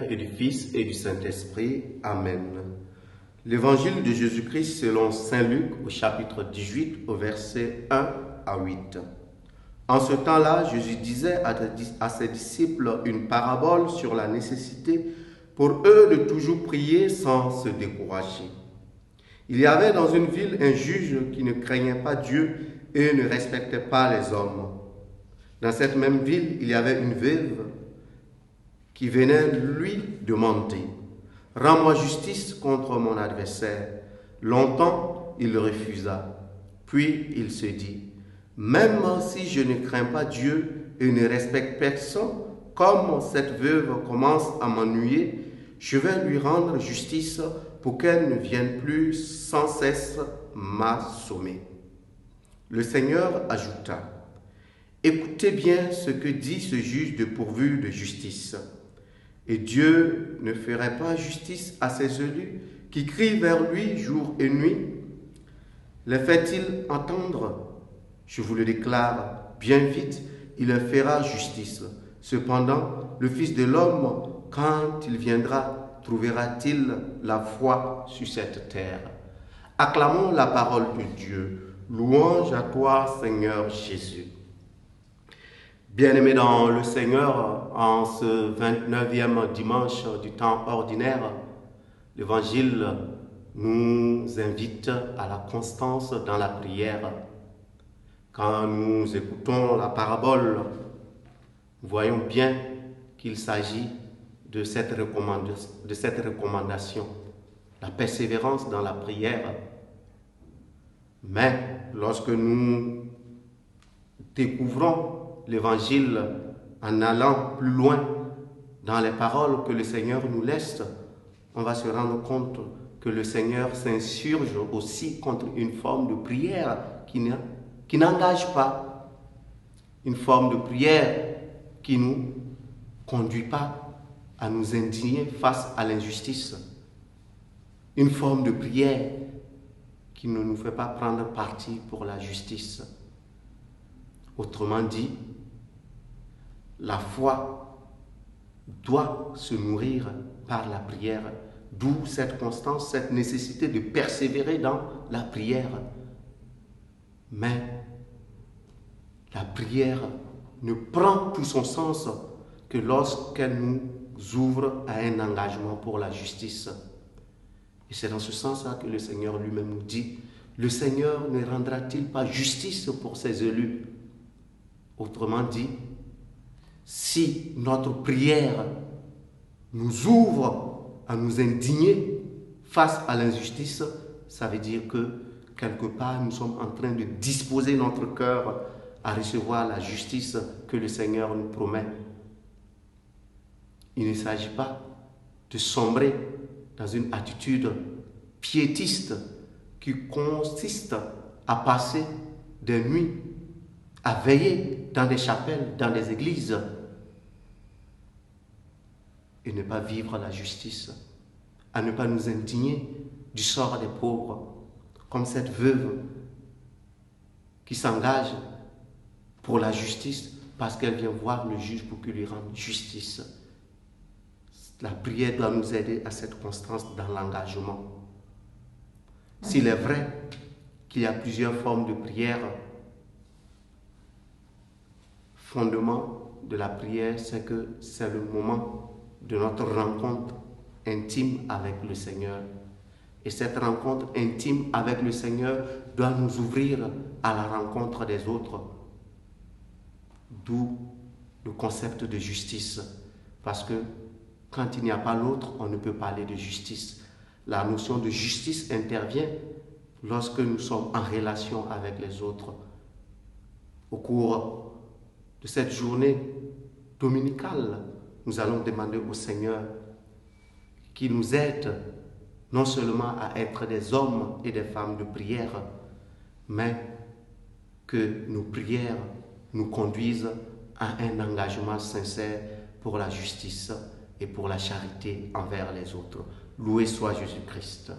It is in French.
Père et du Fils et du Saint-Esprit. Amen. L'Évangile de Jésus-Christ selon saint Luc au chapitre 18 au verset 1 à 8. En ce temps-là, Jésus disait à ses disciples une parabole sur la nécessité pour eux de toujours prier sans se décourager. Il y avait dans une ville un juge qui ne craignait pas Dieu et ne respectait pas les hommes. Dans cette même ville, il y avait une veuve qui venait lui demander « Rends-moi justice contre mon adversaire ». Longtemps, il refusa. Puis il se dit « Même si je ne crains pas Dieu et ne respecte personne, comme cette veuve commence à m'ennuyer, je vais lui rendre justice pour qu'elle ne vienne plus sans cesse m'assommer. » Le Seigneur ajouta « Écoutez bien ce que dit ce juge dépourvu de justice. Et Dieu ne ferait pas justice à ses élus qui crient vers lui jour et nuit? Les fait-il entendre? Je vous le déclare, bien vite, il leur fera justice. Cependant, le Fils de l'homme, quand il viendra, trouvera-t-il la foi sur cette terre? Acclamons la parole de Dieu. Louange à toi, Seigneur Jésus. Bien-aimés dans le Seigneur, en ce 29e dimanche du temps ordinaire, l'Évangile nous invite à la constance dans la prière. Quand nous écoutons la parabole, nous voyons bien qu'il s'agit de cette recommandation, la persévérance dans la prière. Mais lorsque nous découvrons l'Évangile en allant plus loin dans les paroles que le Seigneur nous laisse, on va se rendre compte que le Seigneur s'insurge aussi contre une forme de prière qui n'engage pas, une forme de prière qui ne nous conduit pas à nous indigner face à l'injustice, une forme de prière qui ne nous fait pas prendre parti pour la justice. Autrement dit, la foi doit se nourrir par la prière, d'où cette constance, cette nécessité de persévérer dans la prière. Mais la prière ne prend tout son sens que lorsqu'elle nous ouvre à un engagement pour la justice. Et c'est dans ce sens-là que le Seigneur lui-même nous dit, le Seigneur ne rendra-t-il pas justice pour ses élus? Autrement dit, si notre prière nous ouvre à nous indigner face à l'injustice, ça veut dire que quelque part nous sommes en train de disposer notre cœur à recevoir la justice que le Seigneur nous promet. Il ne s'agit pas de sombrer dans une attitude piétiste qui consiste à passer des nuits à veiller dans des chapelles, dans des églises et ne pas vivre la justice, à ne pas nous indigner du sort des pauvres, comme cette veuve qui s'engage pour la justice parce qu'elle vient voir le juge pour qu'il lui rende justice. La prière doit nous aider à cette constance dans l'engagement. S'il est vrai qu'il y a plusieurs formes de prière, fondement de la prière, c'est que c'est le moment de notre rencontre intime avec le Seigneur. Et cette rencontre intime avec le Seigneur doit nous ouvrir à la rencontre des autres. D'où le concept de justice. Parce que quand il n'y a pas l'autre, on ne peut parler de justice. La notion de justice intervient lorsque nous sommes en relation avec les autres. Au cours de cette journée dominicale, nous allons demander au Seigneur qu'il nous aide non seulement à être des hommes et des femmes de prière, mais que nos prières nous conduisent à un engagement sincère pour la justice et pour la charité envers les autres. Loué soit Jésus-Christ.